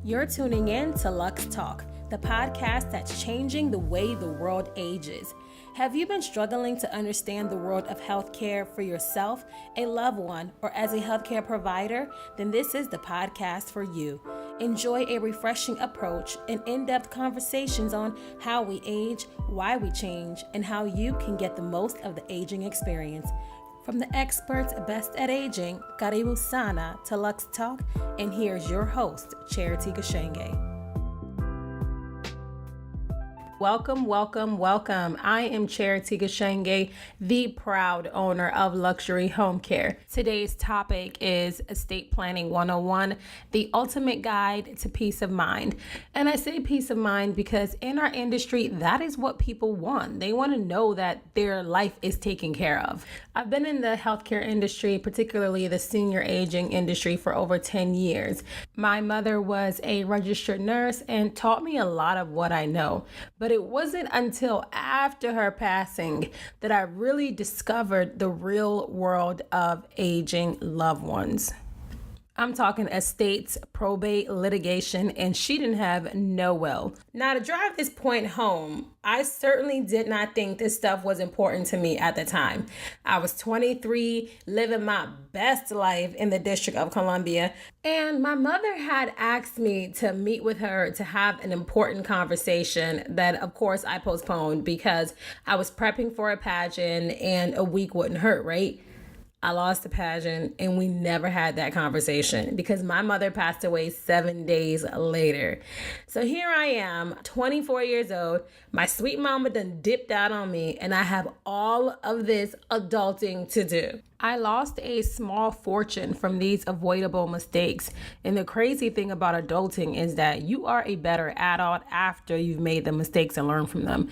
You're tuning in to Lux Talk, the podcast that's changing the way the world ages. Have you been struggling to understand the world of healthcare for yourself, a loved one, or as a healthcare provider? Then this is the podcast for you. Enjoy a refreshing approach and in-depth conversations on how we age, why we change, and how you can get the most of the aging experience. From the experts best at aging, Karibu Sana, to Lux Talk, and here's your host, Charity Gashenge. Welcome. I am Charity Gashenge, the proud owner of Luxury Home Care. Today's topic is Estate Planning 101, the ultimate guide to peace of mind. And I say peace of mind because in our industry, that is what people want. They want to know that their life is taken care of. I've been in the healthcare industry, particularly the senior aging industry, for over 10 years. My mother was a registered nurse and taught me a lot of what I know. But it wasn't until after her passing that I really discovered the real world of aging loved ones. I'm talking estates, probate, litigation, and she didn't have no will. Now, to drive this point home, I certainly did not think this stuff was important to me at the time. I was 23, living my best life in the District of Columbia, and my mother had asked me to meet with her to have an important conversation that, of course, I postponed because I was prepping for a pageant and a week wouldn't hurt, right? I lost the pageant and we never had that conversation because my mother passed away 7 days later. So here I am, 24 years old. My sweet mama done dipped out on me and I have all of this adulting to do. I lost a small fortune from these avoidable mistakes. And the crazy thing about adulting is that you are a better adult after you've made the mistakes and learned from them.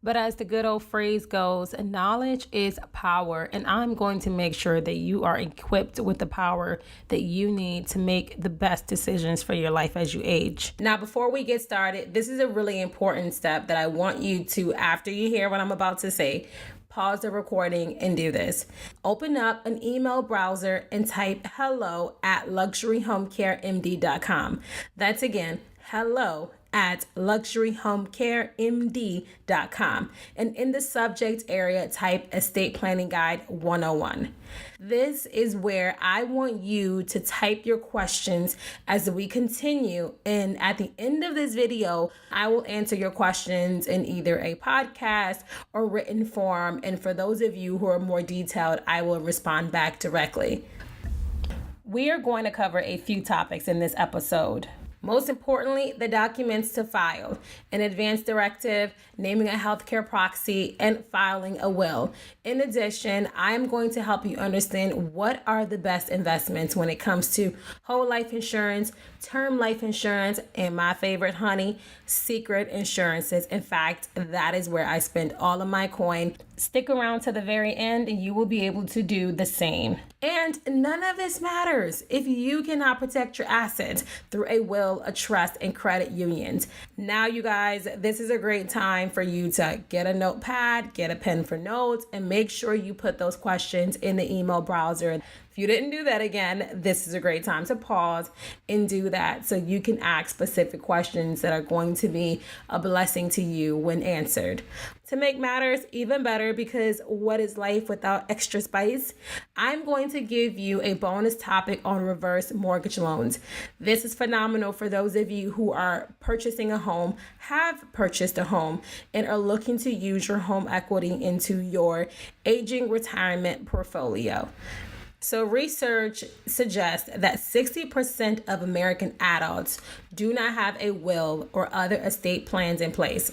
But as the good old phrase goes, knowledge is power, and I'm going to make sure that you are equipped with the power that you need to make the best decisions for your life as you age. Now, before we get started, this is a really important step that I want you to, after you hear what I'm about to say, pause the recording and do this. Open up an email browser and type hello@luxuryhomecaremd.com. That's again, hello@luxuryhomecaremd.com, and in the subject area type Estate Planning Guide 101. This is where I want you to type your questions as we continue, and at the end of this video I will answer your questions in either a podcast or written form, and for those of you who are more detailed, I will respond back directly. We are going to cover a few topics in this episode. Most importantly, the documents to file, an advance directive, naming a healthcare proxy, and filing a will. In addition, I am going to help you understand what are the best investments when it comes to whole life insurance, term life insurance, and my favorite, honey, secret insurances. In fact, that is where I spend all of my coin. Stick around to the very end and you will be able to do the same. And none of this matters if you cannot protect your assets through a will, a trust, and credit unions. Now, you guys, this is a great time for you to get a notepad, get a pen for notes, and make sure you put those questions in the email browser. If you didn't do that again, this is a great time to pause and do that so you can ask specific questions that are going to be a blessing to you when answered. To make matters even better, because what is life without extra spice? I'm going to give you a bonus topic on reverse mortgage loans. This is phenomenal for those of you who are purchasing a home, have purchased a home, and are looking to use your home equity into your aging retirement portfolio. So research suggests that 60% of American adults do not have a will or other estate plans in place.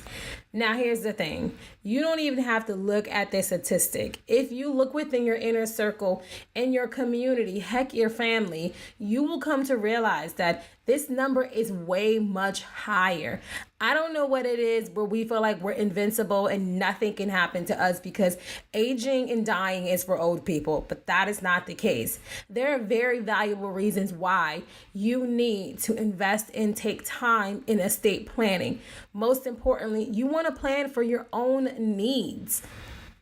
Now, here's the thing. You don't even have to look at this statistic. If you look within your inner circle, in your community, heck, your family, you will come to realize that this number is way much higher. I don't know what it is where we feel like we're invincible and nothing can happen to us because aging and dying is for old people, but that is not the case. There are very valuable reasons why you need to invest and take time in estate planning. Most importantly, you want to plan for your own needs.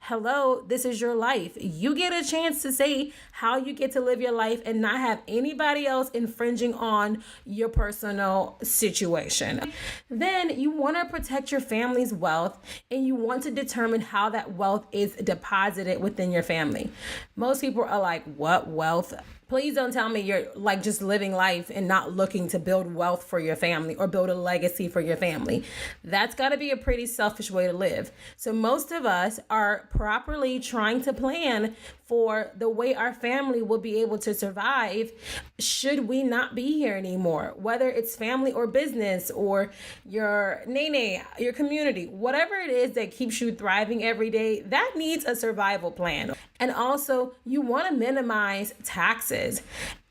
Hello, this is your life. You get a chance to say how you get to live your life and not have anybody else infringing on your personal situation. Then you want to protect your family's wealth and you want to determine how that wealth is deposited within your family. Most people are like, what wealth? Please don't tell me you're like just living life and not looking to build wealth for your family or build a legacy for your family. That's got to be a pretty selfish way to live. So most of us are properly trying to plan for the way our family will be able to survive should we not be here anymore, whether it's family or business or your nene, your community, whatever it is that keeps you thriving every day, that needs a survival plan. And also, you want to minimize taxes.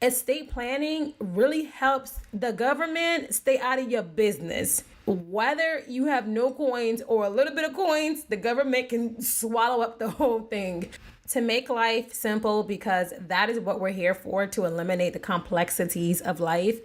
Estate planning really helps the government stay out of your business. Whether you have no coins or a little bit of coins, the government can swallow up the whole thing. To make life simple, because that is what we're here for, to eliminate the complexities of life,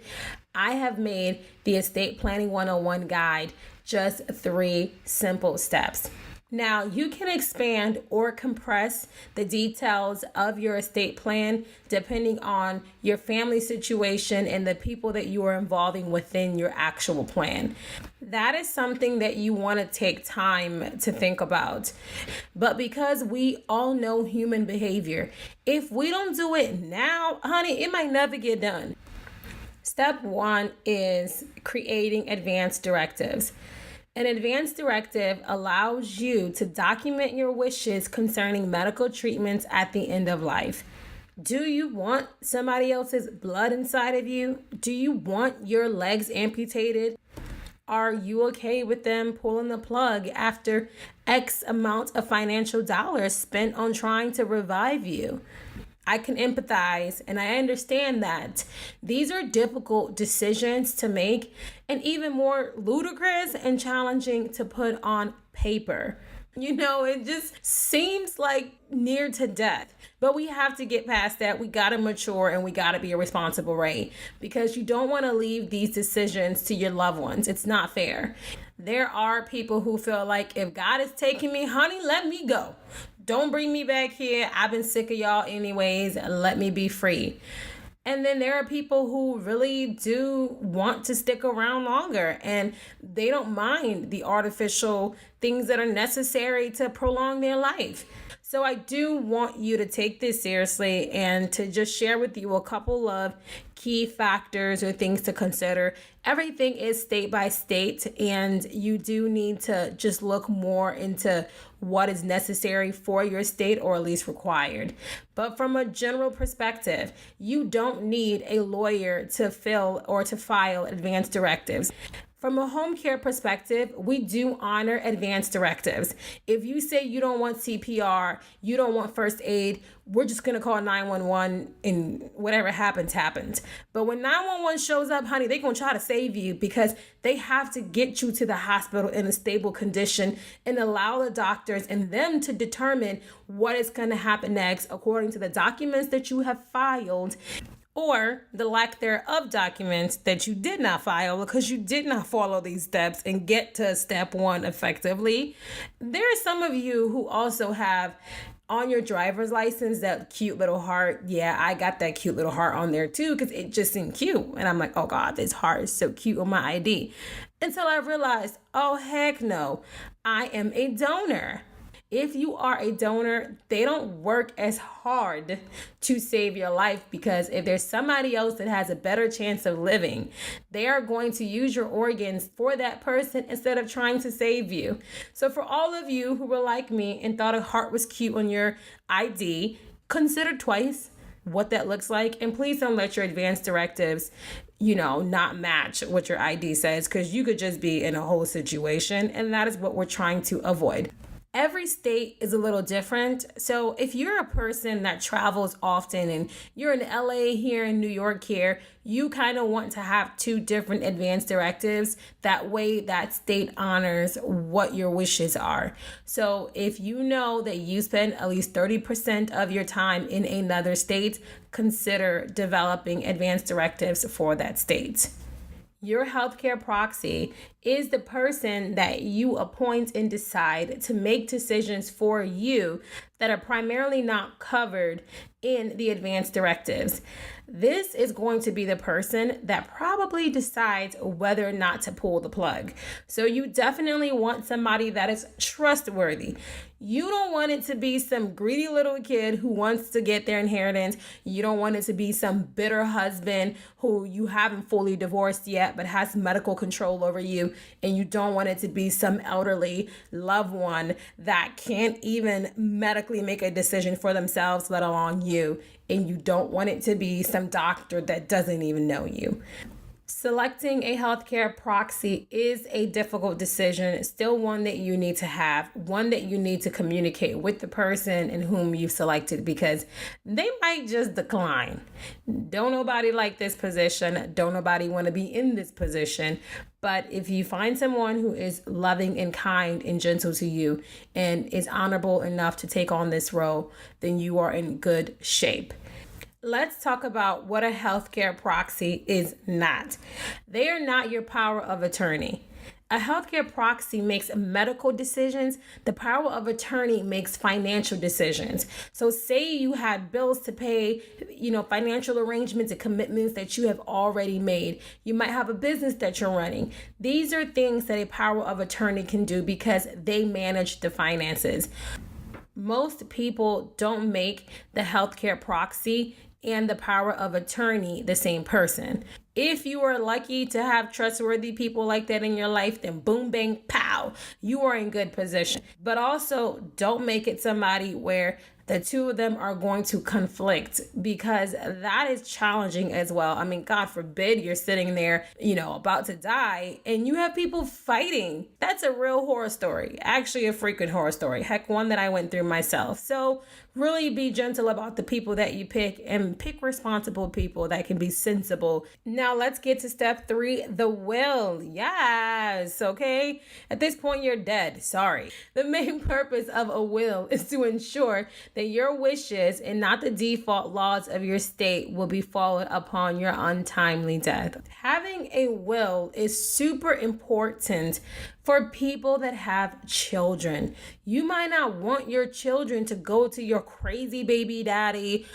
I have made the Estate Planning 101 guide just 3 simple steps. Now, you can expand or compress the details of your estate plan depending on your family situation and the people that you are involving within your actual plan. That is something that you want to take time to think about. But because we all know human behavior, if we don't do it now, honey, it might never get done. Step 1 is creating advance directives. An advance directive allows you to document your wishes concerning medical treatments at the end of life. Do you want somebody else's blood inside of you? Do you want your legs amputated? Are you okay with them pulling the plug after X amount of financial dollars spent on trying to revive you? I can empathize and I understand that these are difficult decisions to make and even more ludicrous and challenging to put on paper. You know, it just seems like near to death. But we have to get past that. We got to mature and we got to be a responsible Ray, because you don't want to leave these decisions to your loved ones. It's not fair. There are people who feel like if God is taking me, honey, let me go. Don't bring me back here. I've been sick of y'all anyways. Let me be free. And then there are people who really do want to stick around longer and they don't mind the artificial things that are necessary to prolong their life. So I do want you to take this seriously and to just share with you a couple of key factors or things to consider. Everything is state by state, and you do need to just look more into what is necessary for your state, or at least required. But from a general perspective, you don't need a lawyer to fill or to file advance directives. From a home care perspective, we do honor advance directives. If you say you don't want CPR, you don't want first aid, we're just going to call 911 and whatever happens, happens. But when 911 shows up, honey, they're going to try to save you because they have to get you to the hospital in a stable condition and allow the doctors and them to determine what is going to happen next according to the documents that you have filed, or the lack thereof documents that you did not file because you did not follow these steps and get to step 1 effectively. There are some of you who also have on your driver's license that cute little heart. Yeah, I got that cute little heart on there too because it just seemed cute. And I'm like, oh God, this heart is so cute on my ID. Until I realized, oh heck no, I am a donor. If you are a donor, they don't work as hard to save your life, because if there's somebody else that has a better chance of living, they are going to use your organs for that person instead of trying to save you. So for all of you who were like me and thought a heart was cute on your ID, consider twice what that looks like. And please don't let your advance directives not match what your ID says, because you could just be in a whole situation. And that is what we're trying to avoid. Every state is a little different. So if you're a person that travels often and you're in LA here and New York here, you kind of want to have 2 different advance directives. That way that state honors what your wishes are. So if you know that you spend at least 30% of your time in another state, consider developing advance directives for that state. Your healthcare proxy is the person that you appoint and decide to make decisions for you that are primarily not covered in the advance directives. This is going to be the person that probably decides whether or not to pull the plug. So you definitely want somebody that is trustworthy. You don't want it to be some greedy little kid who wants to get their inheritance. You don't want it to be some bitter husband who you haven't fully divorced yet but has medical control over you. And you don't want it to be some elderly loved one that can't even medically make a decision for themselves, let alone you. And you don't want it to be some doctor that doesn't even know you. Selecting a healthcare proxy is a difficult decision, still one that you need to have, one that you need to communicate with the person in whom you've selected, because they might just decline. Don't nobody like this position. Don't nobody want to be in this position. But if you find someone who is loving and kind and gentle to you and is honorable enough to take on this role, then you are in good shape. Let's talk about what a healthcare proxy is not. They are not your power of attorney. A healthcare proxy makes medical decisions. The power of attorney makes financial decisions. So say you had bills to pay, financial arrangements and commitments that you have already made. You might have a business that you're running. These are things that a power of attorney can do because they manage the finances. Most people don't make the healthcare proxy and the power of attorney the same person. If you are lucky to have trustworthy people like that in your life, then boom, bang, pow, you are in good position. But also don't make it somebody where the two of them are going to conflict, because that is challenging as well. I mean, God forbid you're sitting there, about to die and you have people fighting. That's a real horror story. Actually, a freaking horror story. Heck, one that I went through myself. So really be gentle about the people that you pick and pick responsible people that can be sensible. Now let's get to step 3, the will. Yes, okay. At this point, you're dead. Sorry. The main purpose of a will is to ensure that your wishes and not the default laws of your state will be followed upon your untimely death. Having a will is super important for people that have children. You might not want your children to go to your crazy baby daddy.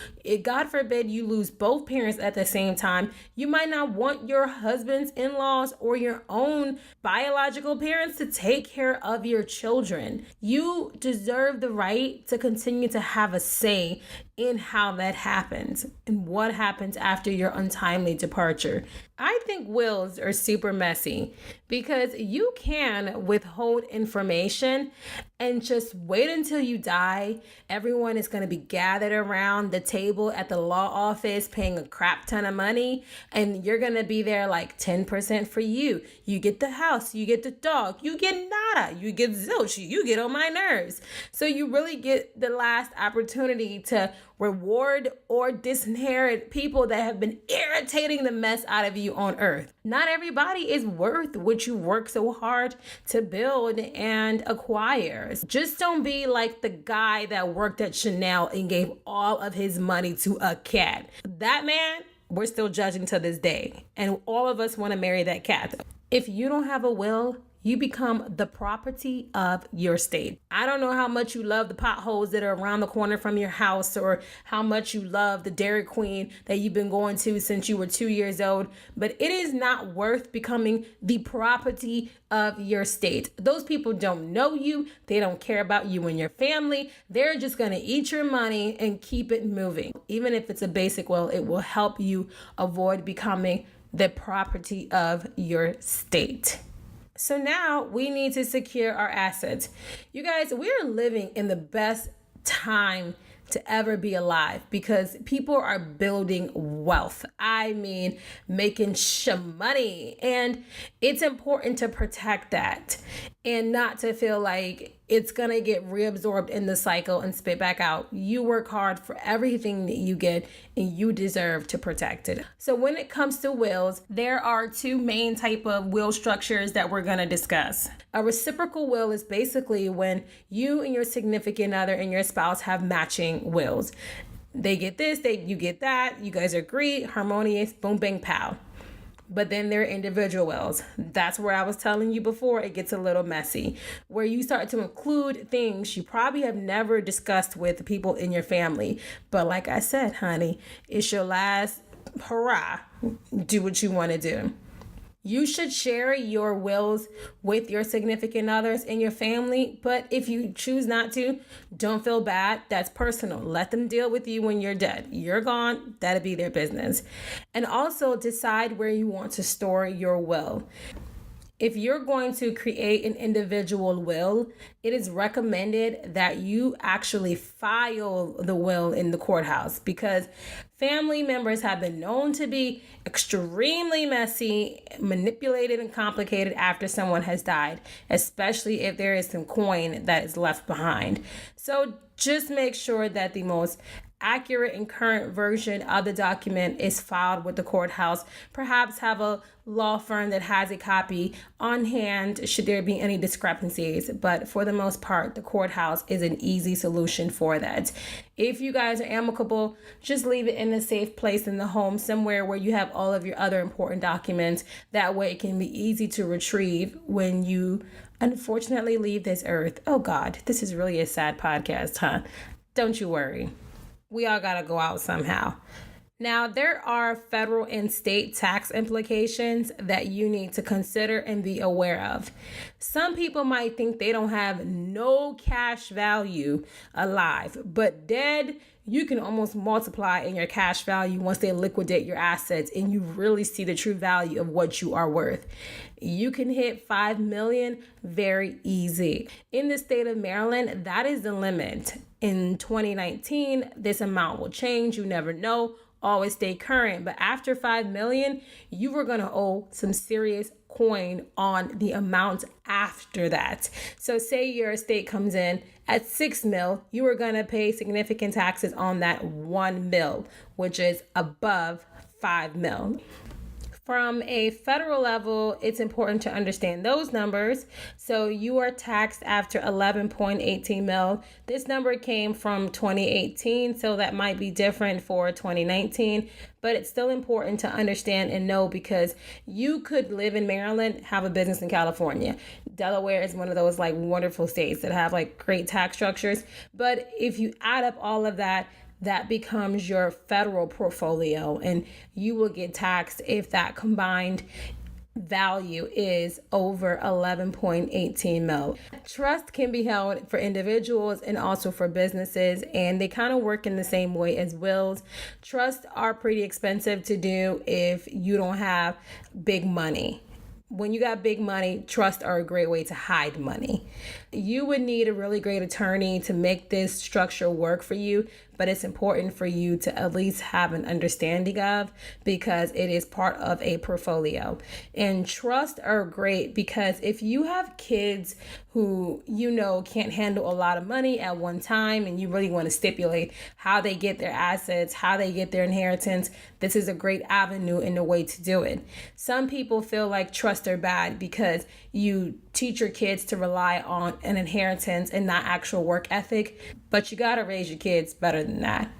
God forbid you lose both parents at the same time. You might not want your husband's in-laws or your own biological parents to take care of your children. You deserve the right to continue to have a say in how that happens and what happens after your untimely departure. I think wills are super messy because you can withhold information and just wait until you die. Everyone is going to be gathered around the table at the law office paying a crap ton of money, and you're going to be there like 10% for you. You get the house, you get the dog, you get nada, you get zilch, you get on my nerves. So you really get the last opportunity to reward or disinherit people that have been irritating the mess out of you on earth. Not everybody is worth what you work so hard to build and acquire. Just don't be like the guy that worked at Chanel and gave all of his money to a cat. That man, we're still judging to this day. And all of us want to marry that cat. If you don't have a will, you become the property of your state. I don't know how much you love the potholes that are around the corner from your house, or how much you love the Dairy Queen that you've been going to since you were 2 years old, but it is not worth becoming the property of your state. Those people don't know you. They don't care about you and your family. They're just going to eat your money and keep it moving. Even if it's a basic will, it will help you avoid becoming the property of your state. So now we need to secure our assets. You guys, we're living in the best time to ever be alive because people are building wealth. I mean, making money. And it's important to protect that and not to feel like it's going to get reabsorbed in the cycle and spit back out. You work hard for everything that you get and you deserve to protect it. So when it comes to wills, there are 2 main type of will structures that we're going to discuss. A reciprocal will is basically when you and your significant other and your spouse have matching wills. They get this, you get that, you guys agree, harmonious, boom, bang, pow. But then there are individual wills. That's where I was telling you before, it gets a little messy, where you start to include things you probably have never discussed with people in your family. But like I said, honey, it's your last hurrah. Do what you want to do. You should share your wills with your significant others and your family, but if you choose not to, don't feel bad. That's personal. Let them deal with you when you're dead. You're gone, that'll be their business. And also decide where you want to store your will. If you're going to create an individual will, it is recommended that you actually file the will in the courthouse, because family members have been known to be extremely messy, manipulated, and complicated after someone has died, especially if there is some coin that is left behind. So just make sure that the most accurate and current version of the document is filed with the courthouse. Perhaps have a law firm that has a copy on hand should there be any discrepancies. But for the most part, the courthouse is an easy solution for that. If you guys are amicable, just leave it in a safe place in the home, somewhere where you have all of your other important documents. That way it can be easy to retrieve when you unfortunately leave this earth. Oh God, this is really a sad podcast, huh? Don't you worry. We all gotta go out somehow. Now, there are federal and state tax implications that you need to consider and be aware of. Some people might think they don't have no cash value alive, but dead, you can almost multiply in your cash value once they liquidate your assets and you really see the true value of what you are worth. You can hit 5 million very easy. In the state of Maryland, that is the limit. In 2019, this amount will change. You never know. Always stay current. But after 5 million, you were going to owe some serious coin on the amount after that. So say your estate comes in at 6 mil, you are going to pay significant taxes on that 1 mil, which is above 5 mil. From a federal level, it's important to understand those numbers. So you are taxed after 11.18 mil. This number came from 2018, so that might be different for 2019, but it's still important to understand and know, because you could live in Maryland, have a business in California. Delaware is one of those like wonderful states that have like great tax structures. But if you add up all of that, that becomes your federal portfolio, and you will get taxed if that combined value is over 11.18 mil. Trust can be held for individuals and also for businesses, and they kind of work in the same way as wills. Trusts are pretty expensive to do if you don't have big money. When you got big money, trusts are a great way to hide money. You would need a really great attorney to make this structure work for you, but it's important for you to at least have an understanding of, because it is part of a portfolio. And trusts are great because if you have kids who you know can't handle a lot of money at one time and you really want to stipulate how they get their assets, how they get their inheritance, this is a great avenue and a way to do it. Some people feel like trusts are bad because you teach your kids to rely on an inheritance and not actual work ethic, but you got to raise your kids better than that.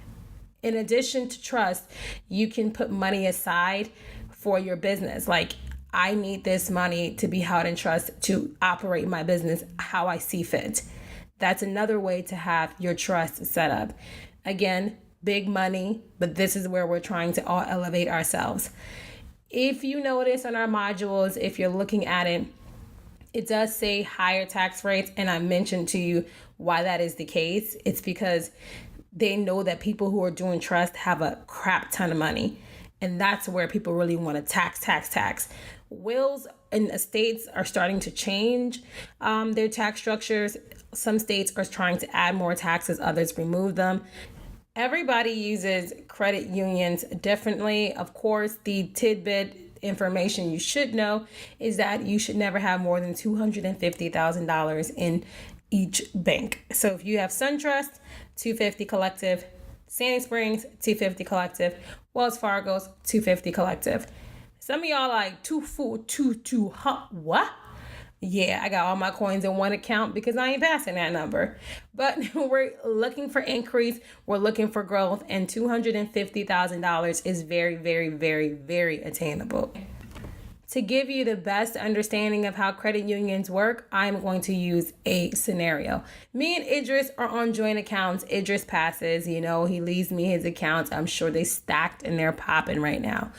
In addition to trust, you can put money aside for your business. Like, I need this money to be held in trust to operate my business how I see fit. That's another way to have your trust set up. Again, big money, but this is where we're trying to all elevate ourselves. If you notice on our modules, if you're looking at it, it does say higher tax rates, and I mentioned to you why that is the case. It's because they know that people who are doing trust have a crap ton of money, and that's where people really want to tax. Wills and estates are starting to change their tax structures. Some states are trying to add more taxes, others remove them. Everybody uses credit unions differently. Of course, the tidbit information you should know is that you should never have more than $250,000 in each bank. So if you have SunTrust, $250 collective, Sandy Springs, $250 collective, Wells Fargo's $250 collective. Some of y'all like what? Yeah, I got all my coins in one account because I ain't passing that number. But we're looking for increase. We're looking for growth. And $250,000 is very, very, very, very attainable. To give you the best understanding of how credit unions work, I'm going to use a scenario. Me and Idris are on joint accounts. Idris passes, he leaves me his accounts. I'm sure they stacked and they're popping right now.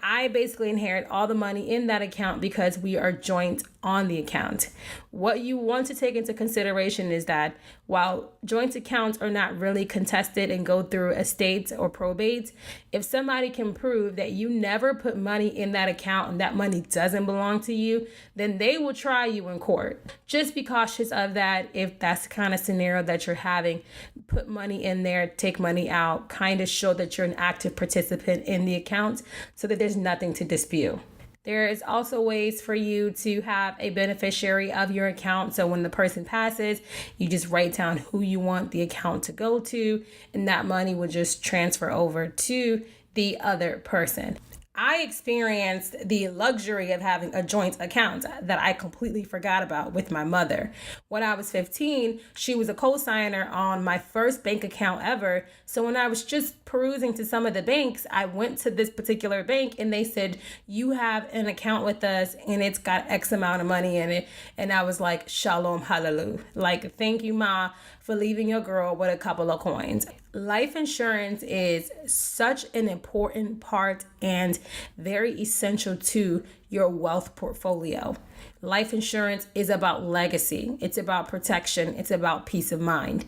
I basically inherit all the money in that account because we are joint on the account. What you want to take into consideration is that while joint accounts are not really contested and go through estates or probates, if somebody can prove that you never put money in that account and that money doesn't belong to you, then they will try you in court. Just be cautious of that. If that's the kind of scenario that you're having, put money in there, take money out, kind of show that you're an active participant in the account so that there's nothing to dispute. There is also ways for you to have a beneficiary of your account. So when the person passes, you just write down who you want the account to go to, and that money will just transfer over to the other person. I experienced the luxury of having a joint account that I completely forgot about with my mother. When I was 15, she was a co-signer on my first bank account ever. So when I was just perusing to some of the banks, I went to this particular bank and they said, you have an account with us and it's got X amount of money in it. And I was like, shalom, hallelujah. Like, thank you, Ma, for leaving your girl with a couple of coins. Life insurance is such an important part and very essential to your wealth portfolio. Life insurance is about legacy. It's about protection. It's about peace of mind.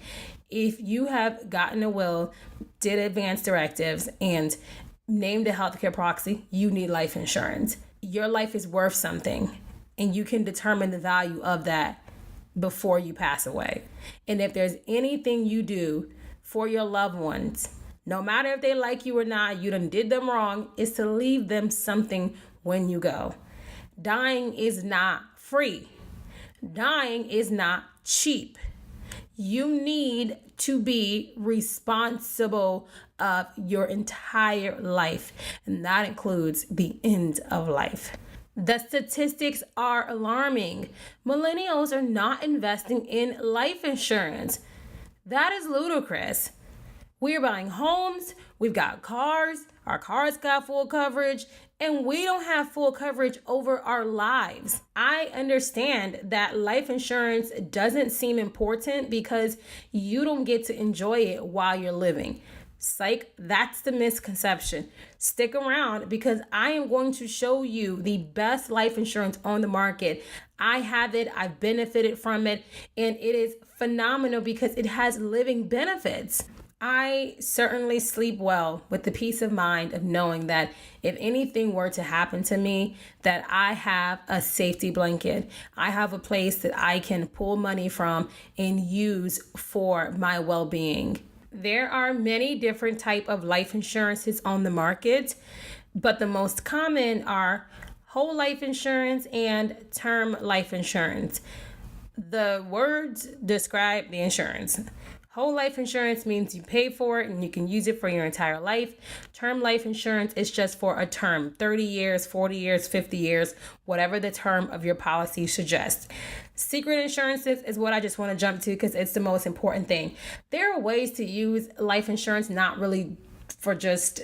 If you have gotten a will, did advance directives, and named a healthcare proxy, you need life insurance. Your life is worth something, and you can determine the value of that before you pass away. And if there's anything you do for your loved ones, no matter if they like you or not, you done did them wrong, is to leave them something when you go. Dying is not free. Dying is not cheap. You need to be responsible of your entire life, and that includes the end of life. The statistics are alarming. Millennials are not investing in life insurance. That is ludicrous. We're buying homes, we've got cars, our cars got full coverage, and we don't have full coverage over our lives. I understand that life insurance doesn't seem important because you don't get to enjoy it while you're living. Psych, that's the misconception. Stick around because I am going to show you the best life insurance on the market. I have it, I've benefited from it, and it is phenomenal because it has living benefits. I certainly sleep well with the peace of mind of knowing that if anything were to happen to me, that I have a safety blanket. I have a place that I can pull money from and use for my well-being. There are many different types of life insurances on the market, but the most common are whole life insurance and term life insurance. The words describe the insurance. Whole life insurance means you pay for it and you can use it for your entire life. Term life insurance is just for a term, 30 years, 40 years, 50 years, whatever the term of your policy suggests. Secret insurances is what I just want to jump to because it's the most important thing. There are ways to use life insurance, not really for just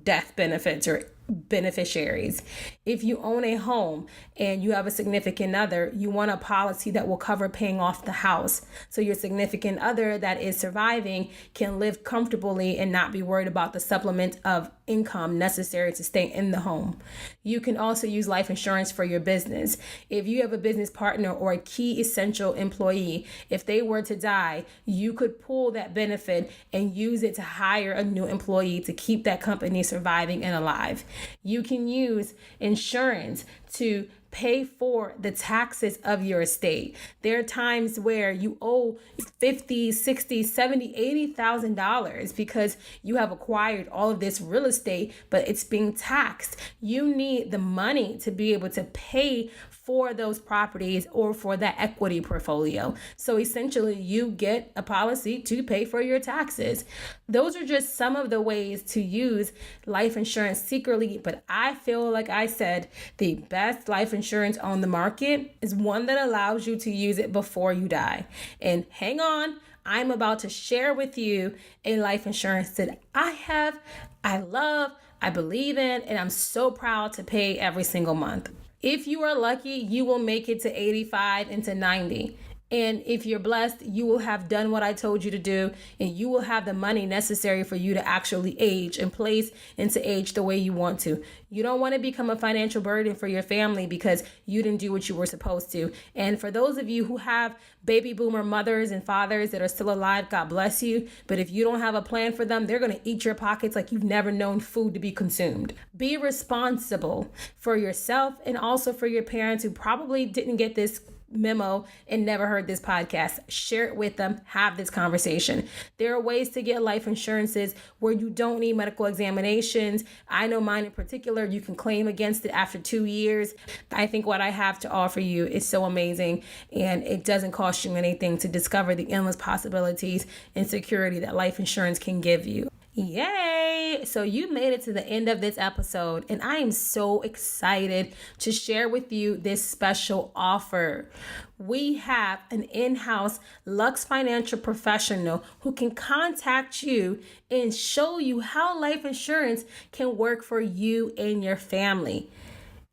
death benefits or beneficiaries. If you own a home and you have a significant other, you want a policy that will cover paying off the house. So your significant other that is surviving can live comfortably and not be worried about the supplement of income necessary to stay in the home. You can also use life insurance for your business. If you have a business partner or a key essential employee, if they were to die, you could pull that benefit and use it to hire a new employee to keep that company surviving and alive. You can use insurance to pay for the taxes of your estate. There are times where you owe $50,000, $60,000, $70,000, $80,000 because you have acquired all of this real estate, but it's being taxed. You need the money to be able to pay for those properties or for that equity portfolio. So essentially you get a policy to pay for your taxes. Those are just some of the ways to use life insurance secretly, but I feel like I said the best life insurance on the market is one that allows you to use it before you die. And hang on, I'm about to share with you a life insurance that I have, I love, I believe in, and I'm so proud to pay every single month. If you are lucky, you will make it to 85 and to 90. And if you're blessed, you will have done what I told you to do, and you will have the money necessary for you to actually age in place and to age the way you want to. You don't want to become a financial burden for your family because you didn't do what you were supposed to. And for those of you who have baby boomer mothers and fathers that are still alive, God bless you. But if you don't have a plan for them, they're going to eat your pockets like you've never known food to be consumed. Be responsible for yourself and also for your parents who probably didn't get this memo and never heard this podcast. Share it with them. Have this conversation. There are ways to get life insurances where you don't need medical examinations. I know mine in particular, you can claim against it after 2 years. I think what I have to offer you is so amazing, and it doesn't cost you anything to discover the endless possibilities and security that life insurance can give you. Yay! So you made it to the end of this episode, and I am so excited to share with you this special offer. We have an in-house Lux financial professional who can contact you and show you how life insurance can work for you and your family.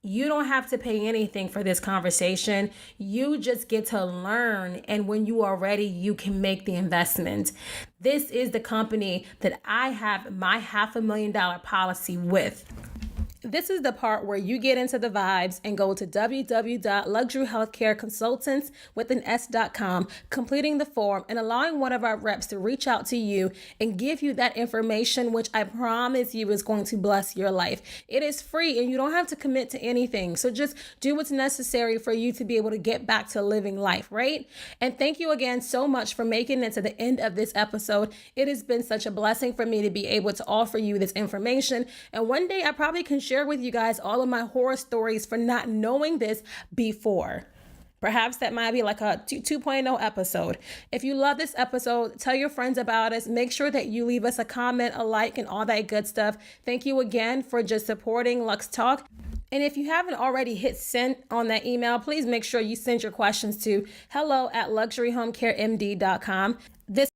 You don't have to pay anything for this conversation. You just get to learn. And when you are ready, you can make the investment. This is the company that I have my $500,000 policy with. This is the part where you get into the vibes and go to www.luxuryhealthcareconsultants.com, completing the form and allowing one of our reps to reach out to you and give you that information, which I promise you is going to bless your life. It is free and you don't have to commit to anything. So just do what's necessary for you to be able to get back to living life, right? And thank you again so much for making it to the end of this episode. It has been such a blessing for me to be able to offer you this information. And one day I probably can share with you guys all of my horror stories for not knowing this before. Perhaps that might be like a 2.0 episode. If you love this episode, tell your friends about us. Make sure that you leave us a comment, a like, and all that good stuff. Thank you again for just supporting Lux Talk. And if you haven't already hit send on that email, please make sure you send your questions to hello@luxuryhomecaremd.com. This